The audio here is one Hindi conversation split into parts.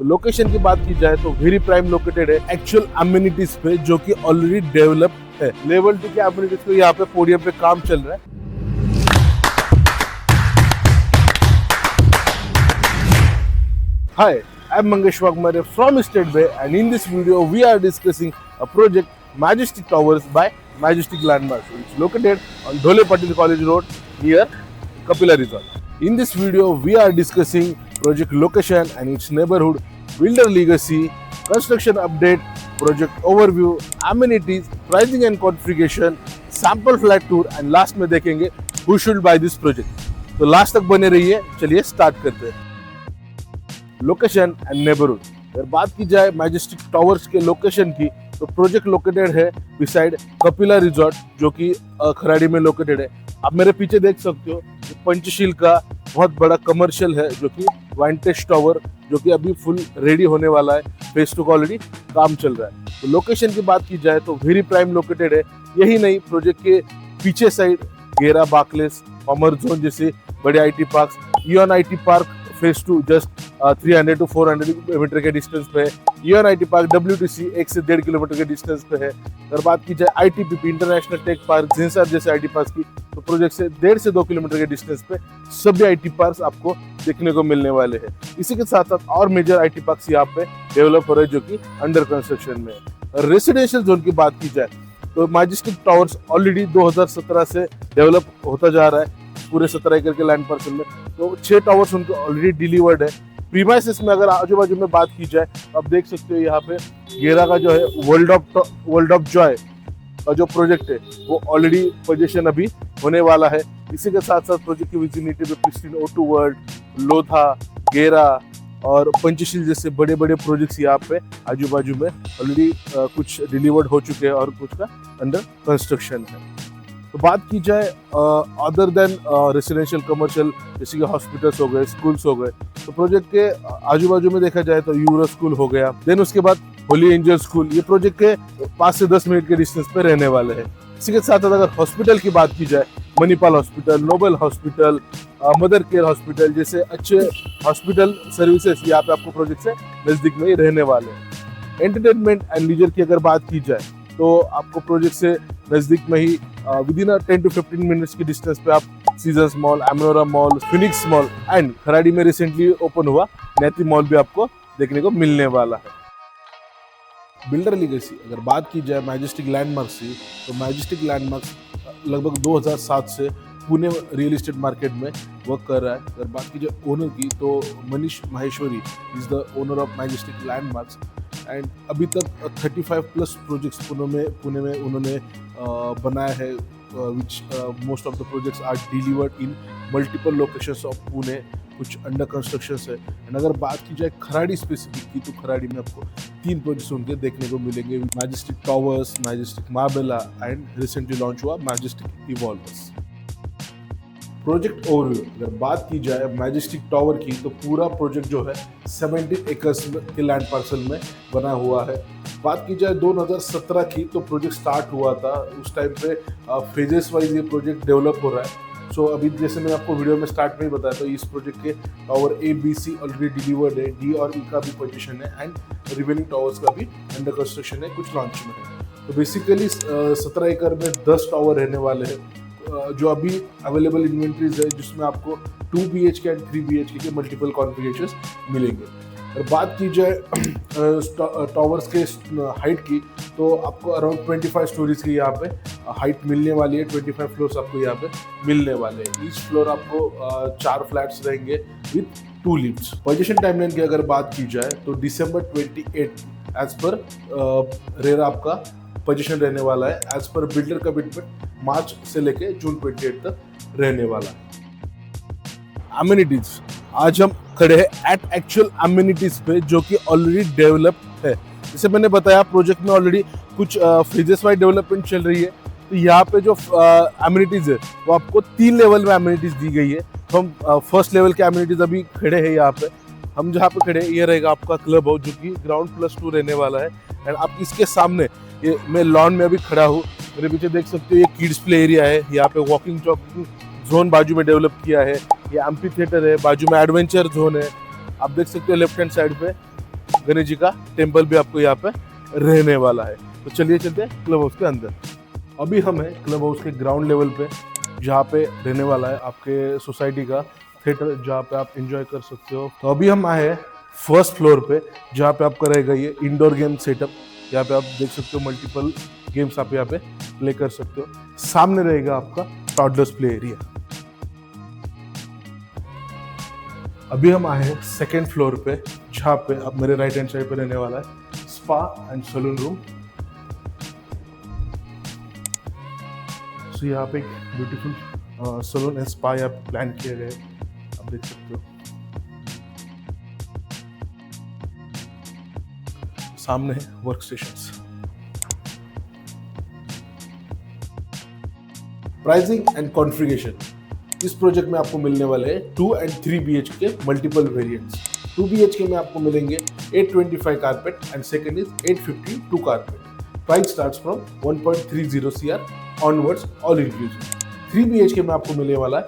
लोकेशन की बात की जाए तो वेरी प्राइम लोकेटेड है एक्चुअल अम्यूनिटीज पे जो कि ऑलरेडी डेवलप है। लेवल 2 के अम्यूनिटीज पे यहाँ पे पोडियम पे काम चल रहा है। Hi, I'm Mangesh Wagmare from State Bay, and in this video we are discussing a project Majestic Towers by Majestic Landmarks, which is located on Dhole Patil College Road near Kapila Resort. In this video we are discussing project location and its neighborhood, builder legacy, construction update, project overview, amenities, pricing and configuration, sample flat tour, and last में देखेंगे who should buy this project. तो लास्ट तक बने रहिए, चलिए स्टार्ट करते हैं। लोकेशन एंड नेबरहुड, अगर बात की जाए मैजेस्टिक टावर्स के लोकेशन की तो प्रोजेक्ट लोकेटेड है बिसाइड कपिला रिजॉर्ट जो कि खराड़ी में लोकेटेड है। आप मेरे पीछे देख सकते हो पंचशील का बहुत बड़ा कमर्शियल है जो कि वाइंटेज टावर जो कि अभी फुल रेडी होने वाला है। फेज 2 का ऑलरेडी काम चल रहा है। तो लोकेशन की बात की जाए तो वेरी प्राइम लोकेटेड है। यही नहीं, प्रोजेक्ट के पीछे साइड गेरा, बाकलेस, अमर जोन जैसे बड़े IT park, Eon IT park phase 2 just 300 to 400 metre के डिस्टेंस पे है। इयन आईटी पार्क WTC 1 से 1.5 किलोमीटर के डिस्टेंस पे है। अगर बात की जाए ITPP इंटरनेशनल टेक पार्क, जिनसर जैसे आईटी पार्क की, तो प्रोजेक्ट से 1.5 से 2 किलोमीटर के डिस्टेंस पे सभी आईटी पार्क आपको देखने को मिलने वाले हैं। इसी के साथ साथ और मेजर आईटी पार्क यहाँ पे डेवलप हो रहे हैं जो कि अंडर कंस्ट्रक्शन में है। रेसिडेंशियल जोन की बात की जाए तो मैजेस्टिक टावर्स ऑलरेडी 2017 से डेवलप होता जा रहा है पूरे 17 एकड़ के लैंड पार्सल में। तो 6 टावर्स उनको ऑलरेडी डिलीवर्ड है। प्रीमाइसेस में अगर आजू बाजू में बात की जाए तो आप देख सकते हो यहाँ पे गेरा का जो है वर्ल्ड ऑफ जॉय का जो प्रोजेक्ट है वो ऑलरेडी पोजीशन अभी होने वाला है। इसी के साथ साथ प्रोजेक्ट की विजिबिलिटी पे प्रिस्टीन O2 वर्ल्ड, लोधा, गेरा और पंचशील जैसे बड़े बड़े प्रोजेक्ट्स यहाँ पे आजू बाजू में ऑलरेडी कुछ डिलीवर्ड हो चुके हैं और कुछ का अंडर कंस्ट्रक्शन है। तो बात की जाए अदर देन रेसिडेंशियल कमर्शियल जैसे कि हॉस्पिटल्स हो गए, स्कूल्स हो गए, तो प्रोजेक्ट के आजू बाजू में देखा जाए तो यूरो स्कूल हो गया, देन उसके बाद होली एंजल स्कूल, ये प्रोजेक्ट के 5 से 10 मिनट के डिस्टेंस पे रहने वाले हैं। इसी के साथ साथ अगर हॉस्पिटल की बात की जाए, Manipal hospital, Noble hospital, Mother Care hospital जैसे अच्छे हॉस्पिटल सर्विसेज यहाँ पे आपको प्रोजेक्ट से नजदीक में ही रहने वाले हैं। एंटरटेनमेंट एंड लीजर की अगर बात की जाए तो आपको प्रोजेक्ट से नजदीक में ही विद इन 10 to 15 मिनट्स की डिस्टेंस पे आप Seasons mall, Amanora mall, Phoenix mall and Kharadi में रिसेंटली ओपन हुआ नैती मॉल भी आपको देखने को मिलने वाला है। बिल्डर लीगेसी, अगर बात की जाए मैजेस्टिक लैंडमार्क्स की तो मैजेस्टिक लैंडमार्क्स लगभग 2007 से पुणे रियल एस्टेट मार्केट में वर्क कर रहा है। अगर बात की जाए ओनर की तो Manish Maheshwari is the owner of majestic landmarks and अभी तक 35 प्लस प्रोजेक्ट्स पुणे में उन्होंने बनाया है, which most of the projects are delivered in multiple locations of Pune, कुछ अंडर कंस्ट्रक्शन है। एंड अगर बात की जाए खराड़ी स्पेसिफिक की तो खराड़ी में आपको 3 प्रोजेक्ट्स उनके देखने को मिलेंगे, majestic towers, majestic Marbella and recently launch हुआ मैजेस्टिक इवॉल्वर्स। प्रोजेक्ट ओवरव्यू, अगर बात की जाए मैजेस्टिक टावर की तो पूरा प्रोजेक्ट जो है 70 एकर्स के लैंड पार्सल में बना हुआ है। बात की जाए 2017 की तो प्रोजेक्ट स्टार्ट हुआ था, उस टाइम पे फेजेस वाइज ये प्रोजेक्ट डेवलप हो रहा है। सो अभी जैसे मैंने आपको वीडियो में स्टार्ट में ही बताया तो इस प्रोजेक्ट के टावर ABC ऑलरेडी डिलीवर्ड है, D और E का भी पोजीशन है एंड रिमेनिंग टावर्स का भी अंडर कंस्ट्रक्शन है, कुछ लॉन्च में है। तो बेसिकली 17 एकड़ में 10 टावर रहने वाले हैं जो अभी अवेलेबल इन्वेंट्रीज है, जिसमें आपको 2 BHK एंड 3 BHK के मल्टीपल कॉन्फ़िगरेशंस मिलेंगे। और बात की जाए टावर्स के हाइट की तो आपको अराउंड 25 स्टोरीज की यहाँ पे हाइट मिलने वाली है। 25 फ्लोर्स आपको यहाँ पे मिलने वाले हैं। ईच फ्लोर आपको 4 फ्लैट्स रहेंगे विथ 2 लिफ्ट्स। पोजीशन टाइमलाइन की अगर बात की जाए तो December 28 एज पर रेरा आपका पोजीशन रहने वाला है। एज पर बिल्डर कमिटमेंट मार्च से लेके जून 28 तक रहने वाला है। अम्यूनिटीज, आज हम खड़े हैं एट एक्चुअल अम्यूनिटीज पे जो कि ऑलरेडी डेवलप है। जैसे मैंने बताया प्रोजेक्ट में ऑलरेडी कुछ फेजेस वाइज डेवलपमेंट चल रही है। तो यहाँ पे जो अम्यूनिटीज है वो आपको 3 लेवल में अम्यूनिटीज दी गई है। तो हम फर्स्ट लेवल के अम्यूनिटीज अभी खड़े हैं यहाँ पे। हम जहाँ पे खड़े हैं ये रहेगा आपका क्लब हाउस जो कि ग्राउंड +2 रहने वाला है। एंड आप इसके सामने ये मैं लॉन में अभी खड़ा हूँ, मेरे पीछे देख सकते हो ये किड्स प्ले एरिया है। यहाँ पे वॉकिंग टॉकिंग जोन बाजू में डेवलप किया है। ये एम्फी थिएटर है, बाजू में एडवेंचर जोन है। आप देख सकते हो लेफ्ट हैंड साइड पे गणेश जी का टेम्पल भी आपको यहाँ पे रहने वाला है। तो चलिए चलते हैं क्लब हाउस के अंदर। अभी हम हैं क्लब हाउस के ग्राउंड लेवल पे, जहाँ पे रहने वाला है आपके सोसाइटी का थिएटर, जहाँ पे आप एंजॉय कर सकते हो। तो अभी हम आए हैं फर्स्ट फ्लोर पे, जहाँ पे आपका रहेगा ये इंडोर गेम सेटअप। यहाँ पे आप देख सकते हो मल्टीपल गेम्स आप यहाँ पे प्ले कर सकते हो। सामने रहेगा आपका टॉडलर्स प्ले एरिया। अभी हम आए हैं सेकेंड फ्लोर पे, जहाँ पे आप मेरे राइट हैंड साइड पे रहने वाला है स्पा एंड सैलून रूम। तो यहाँ पे एक ब्यूटीफुल सैलून एंड स्पा यहाँ प्लान किए गए, आप देख सकते हो। सामने है work stations. Pricing and configuration, इस प्रोजेक्ट में आपको मिलने वाले हैं 2 and 3 BHK के मल्टीपल वेरिएंट्स। 2 BHK में आपको मिलेंगे 825 carpet and second is 852 carpet. Price starts from 1.30 CR onwards all inclusive. 3 BHK में आपको मिलने वाला है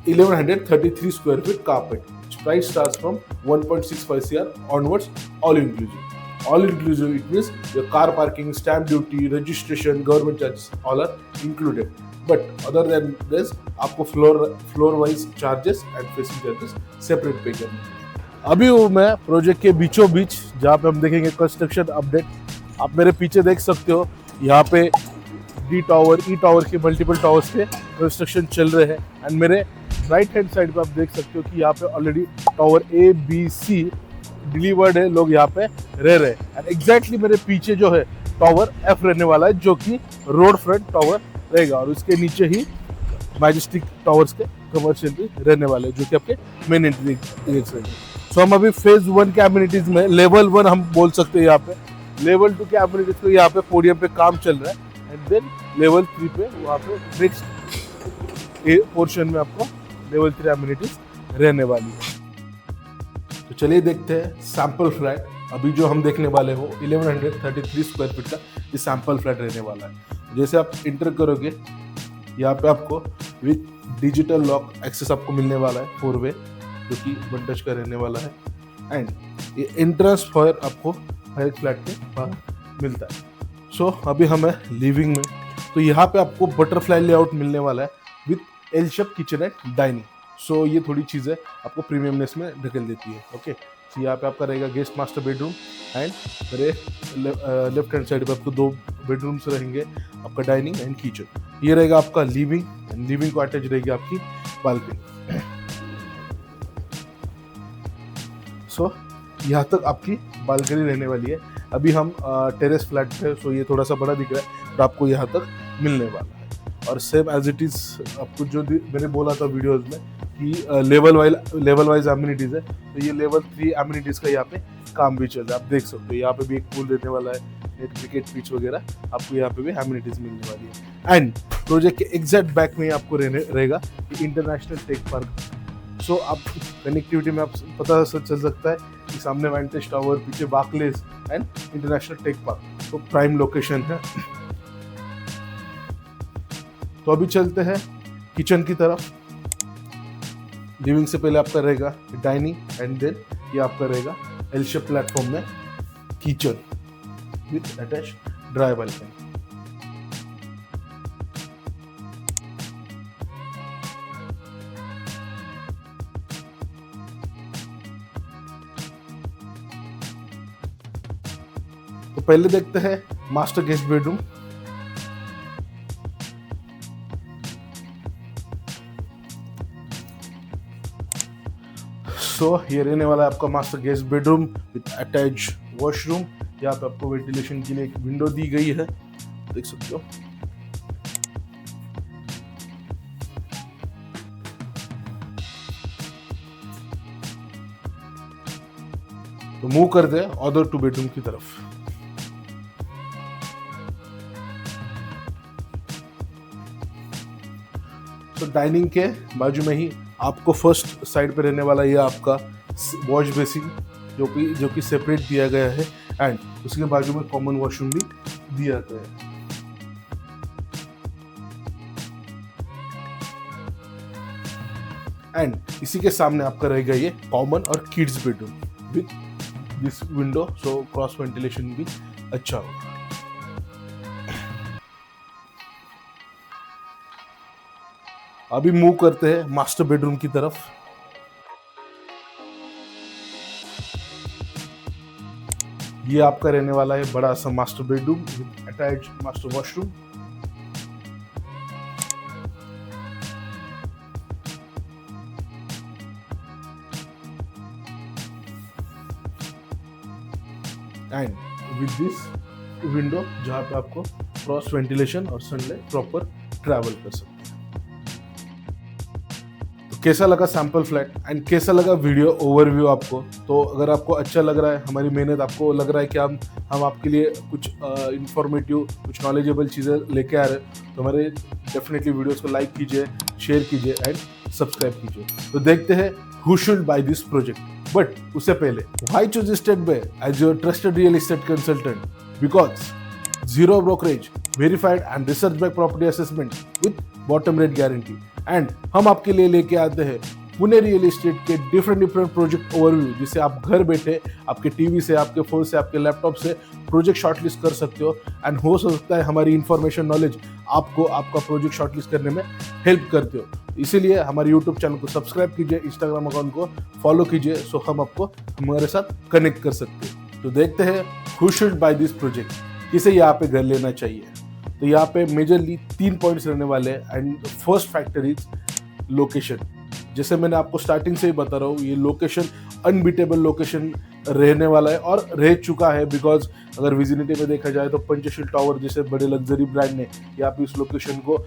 1133 square feet carpet. Price starts from 1.65 CR onwards all inclusive. All inclusive, it means your car parking, stamp duty, registration, government charges all are included. But other than this, आपको floor wise charges and facing charges separate पे करने हैं। अभी वो मैं प्रोजेक्ट के बीचों बीच, जहाँ पे हम देखेंगे कंस्ट्रक्शन अपडेट। आप मेरे पीछे देख सकते हो, यहाँ पे डी टावर, ई टावर के मल्टीपल टावर्स पे कंस्ट्रक्शन चल रहे हैं। एंड मेरे राइट हैंड साइड पे आप देख सकते हो कि यहाँ पे already tower A, B, C delivered है, लोग यहाँ पे रह रहे हैं। एंड एग्जैक्टली मेरे पीछे जो है टावर F रहने वाला है, जो कि रोड फ्रंट टावर रहेगा। और उसके नीचे ही मैजेस्टिक टावर्स के कमर्शियल भी रहने वाले हैं, जो कि आपके मेन एंट्री रहेंगे। सो हम अभी फेज 1 के एमिनिटीज में, लेवल 1 हम बोल सकते हैं यहाँ पे। लेवल 2 के एमिनिटीज को यहाँ पे पोडियम पे काम चल रहा है। एंड देन लेवल 3 पे वहाँ पे नेक्स्ट पोर्शन में आपको लेवल 3 एमिनिटीज रहने वाली है। तो चलिए देखते हैं सैंपल फ्लैट। अभी जो हम देखने वाले हो 1133 स्क्वायर फीट का ये सैंपल फ्लैट रहने वाला है। जैसे आप इंटर करोगे, यहाँ पे आपको विद डिजिटल लॉक एक्सेस आपको मिलने वाला है 4 वे, जो कि 1 टच का रहने वाला है। एंड ये एंट्रेंस फॉर आपको हर फ्लैट के बाहर मिलता है। सो अभी हम है लिविंग में। तो यहाँ पे आपको बटरफ्लाई लेआउट मिलने वाला है with L shape kitchen and dining. So ये थोड़ी चीज़ें आपको प्रीमियमनेस में ढकेल देती है। ओके, तो यहाँ पे आपका रहेगा गेस्ट मास्टर बेडरूम एंड मेरे लेफ्ट हैंड साइड पे आपको 2 बेडरूम्स रहेंगे, आपका डाइनिंग एंड किचन। ये रहेगा आपका लिविंग एंड लिविंग को अटैच रहेगी आपकी बालकनी। सो यहाँ तक आपकी बालकनी रहने वाली है। अभी हम टेरेस फ्लैट पे, सो ये थोड़ा सा बड़ा दिख रहा है, तो आपको यहाँ तक मिलने वाला है। और सेम एज इट इज़ आपको जो मैंने बोला था वीडियोज़ में कि लेवल वाइज एमिनिटीज़ है, तो ये लेवल 3 एमिनिटीज़ का यहाँ पे काम भी चल रहा है। आप देख सकते हो यहाँ पे भी एक पूल रहने वाला है, एक क्रिकेट पिच वगैरह आपको यहाँ पे भी एमिनिटीज़ मिलने वाली है। एंड प्रोजेक्ट के एग्जैक्ट बैक में आपको रहेगा इंटरनेशनल टेक पार्क। सो आप कनेक्टिविटी में आप पता चल सकता है कि सामने वाइंटेज टावर, पीछे Barclays and International Tech Park, तो प्राइम लोकेशन है। तो अभी चलते हैं किचन की तरफ। लिविंग से पहले आपका रहेगा डाइनिंग एंड देन ये आपका रहेगा एल शेप प्लेटफॉर्म में kitchen with attach dry balcony. तो पहले देखते हैं मास्टर गेस्ट बेडरूम। सो ये रहने वाला है आपका master guest bedroom with attach washroom. यहाँ पे आपको वेंटिलेशन के लिए एक विंडो दी गई है, देख सकते हो। तो मूव कर दे अदर 2 बेडरूम की तरफ। तो डाइनिंग के बाजू में ही आपको फर्स्ट साइड पे रहने वाला ये आपका वॉश बेसिन, जो कि सेपरेट दिया गया है। एंड उसके बाजू में कॉमन वॉशरूम भी दिया गया है। एंड इसी के सामने आपका रहेगा ये कॉमन और kids bedroom with this window, so cross ventilation भी अच्छा होगा। अभी मूव करते हैं मास्टर बेडरूम की तरफ। ये आपका रहने वाला है बड़ा सा master bedroom with attach master washroom. And with this window जहाँ पे आपको क्रॉस वेंटिलेशन और सनलाइट प्रॉपर ट्रैवल कर सकते हैं। तो कैसा लगा सैंपल फ्लैट एंड कैसा लगा वीडियो ओवरव्यू आपको? तो अगर आपको अच्छा लग रहा है हमारी मेहनत, आपको लग रहा है कि हम आपके लिए कुछ इंफॉर्मेटिव, कुछ नॉलेजेबल चीज़ें लेके आ रहे हैं, तो हमारे डेफिनेटली वीडियोस को लाइक कीजिए, शेयर कीजिए एंड सब्सक्राइब कीजिए। तो देखते हैं who should buy this project. But उससे पहले, why choose State Bay as your trusted real estate consultant? Because zero brokerage, verified and research backed property assessment with bottom rate guarantee। And हम आपके लिए लेके आते हैं पुणे रियल एस्टेट के डिफरेंट प्रोजेक्ट ओवरव्यू, जिससे आप घर बैठे आपके टीवी से, आपके फोन से, आपके लैपटॉप से प्रोजेक्ट शॉर्टलिस्ट कर सकते हो। एंड हो सकता है हमारी इंफॉर्मेशन, नॉलेज आपको आपका प्रोजेक्ट शॉर्टलिस्ट करने में हेल्प करते हो। इसीलिए हमारे यूट्यूब चैनल को सब्सक्राइब कीजिए, इंस्टाग्राम अकाउंट को फॉलो कीजिए, सो हम आपको हमारे साथ कनेक्ट कर सकते हैं। तो देखते हैं who should buy this project, किसे यहाँ पे घर लेना चाहिए। तो यहाँ पे मेजरली 3 पॉइंट्स रहने वाले हैं। And first factor is location. जैसे मैंने आपको स्टार्टिंग से ही बता रहा हूँ, ये लोकेशन अनबीटेबल लोकेशन रहने वाला है और रह चुका है। बिकॉज अगर विजिनिटी में देखा जाए तो पंचशील टावर जैसे बड़े लग्जरी ब्रांड ने यहाँ पे इस लोकेशन को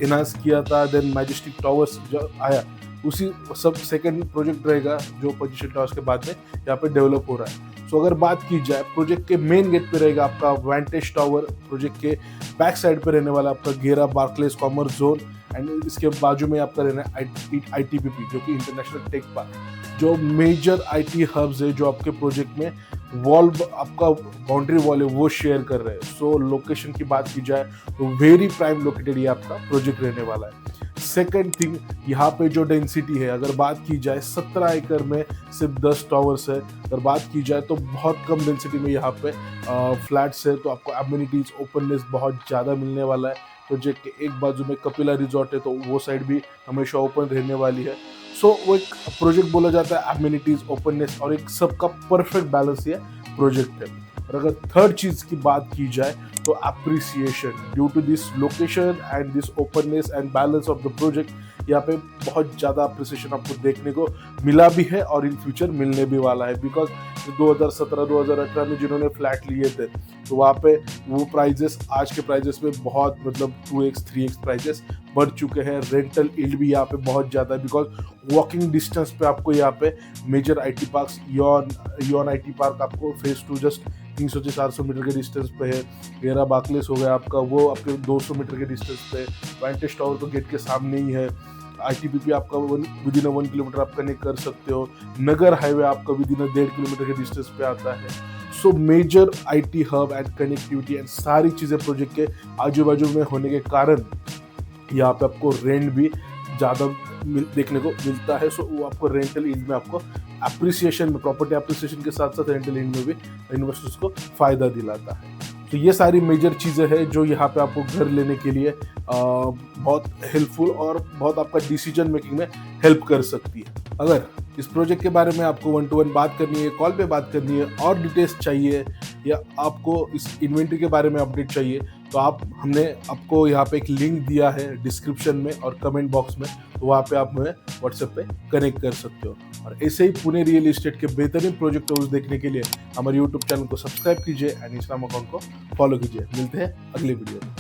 इनहांस किया था। देन मैजेस्टिक टावर्स जो आया, उसी सब सेकेंड प्रोजेक्ट रहेगा जो पंचशील टावर्स के बाद में यहाँ पे डेवलप हो रहा है। सो अगर बात की जाए, प्रोजेक्ट के मेन गेट पे रहेगा आपका वेंटेज टावर, प्रोजेक्ट के बैक साइड पे रहने वाला आपका गेरा बार्कलेस कॉमर्स जोन, एंड इसके बाजू में आपका रहना है ITPP जो कि इंटरनेशनल टेक पार्क। जो मेजर IT हब्स है जो आपके प्रोजेक्ट में वॉल, आपका बाउंड्री वॉल है, वो शेयर कर रहे हैं। सो लोकेशन की बात की जाए तो वेरी प्राइम लोकेटेड ये आपका प्रोजेक्ट रहने वाला है। सेकेंड थिंग, यहाँ पे जो डेंसिटी है, अगर बात की जाए 17 एकड़ में सिर्फ 10 टावर्स है। अगर बात की जाए तो बहुत कम डेंसिटी में यहाँ पे फ्लैट्स है, तो आपको एमिनिटीज, ओपननेस बहुत ज़्यादा मिलने वाला है। प्रोजेक्ट के एक बाजू में कपिला रिजॉर्ट है, तो वो साइड भी हमेशा ओपन रहने वाली है। सो वो एक प्रोजेक्ट बोला जाता है एमिनिटीज, ओपननेस और एक सबका परफेक्ट बैलेंस ये प्रोजेक्ट है। और अगर थर्ड चीज की बात की जाए तो appreciation, due to this location and this openness and balance of the project, यहाँ पे बहुत ज़्यादा अप्रिसिएशन आपको देखने को मिला भी है और इन फ्यूचर मिलने भी वाला है। बिकॉज 2017-2018 में जिन्होंने फ्लैट लिए थे, तो वहाँ पे वो प्राइजेस आज के प्राइजेस में बहुत, मतलब 2x 3x प्राइजेस बढ़ चुके हैं। रेंटल यील्ड भी यहाँ पे बहुत ज़्यादा है, बिकॉज वॉकिंग डिस्टेंस पे आपको यहाँ पे major IT park, Eon IT park आपको फेज 2 जस्ट 300 से 400 मीटर के डिस्टेंस पे है। गेरा बार्कलेस हो गया आपका, वो आपके 200 मीटर के डिस्टेंस पे। वेंटेज टावर तो गेट के सामने ही है। ITPP आपका विद इन 1 किलोमीटर आप कनेक्ट कर सकते हो। नगर हाईवे आपका विद इन 1.5 किलोमीटर के डिस्टेंस पे आता है। So major IT hub and connectivity and सारी चीज़ें प्रोजेक्ट के आजू बाजू में होने के कारण यहाँ पे आपको रेंट भी ज़्यादा देखने को मिलता है। सो वो आपको रेंटल यील्ड में, आपको अप्रिसिएशन में, प्रॉपर्टी अप्रिसिएशन के साथ साथ रेंटल यील्ड में भी इन्वेस्टर्स को फायदा दिलाता है। तो ये सारी मेजर चीज़ें हैं जो यहाँ पे आपको घर लेने के लिए बहुत हेल्पफुल और बहुत आपका डिसीजन मेकिंग में हेल्प कर सकती है। अगर इस प्रोजेक्ट के बारे में आपको 1-to-1 बात करनी है, कॉल पे बात करनी है, और डिटेल्स चाहिए, या आपको इस इन्वेंट्री के बारे में अपडेट चाहिए, तो हमने आपको यहाँ पे एक लिंक दिया है डिस्क्रिप्शन में और कमेंट बॉक्स में, तो वहाँ पे आप हमें व्हाट्सएप पे कनेक्ट कर सकते हो। और ऐसे ही पुणे रियल एस्टेट के बेहतरीन प्रोजेक्ट देखने के लिए हमारे यूट्यूब चैनल को सब्सक्राइब कीजिए एंड इंस्टाग्राम अकाउंट को फॉलो कीजिए। मिलते हैं अगले वीडियो में।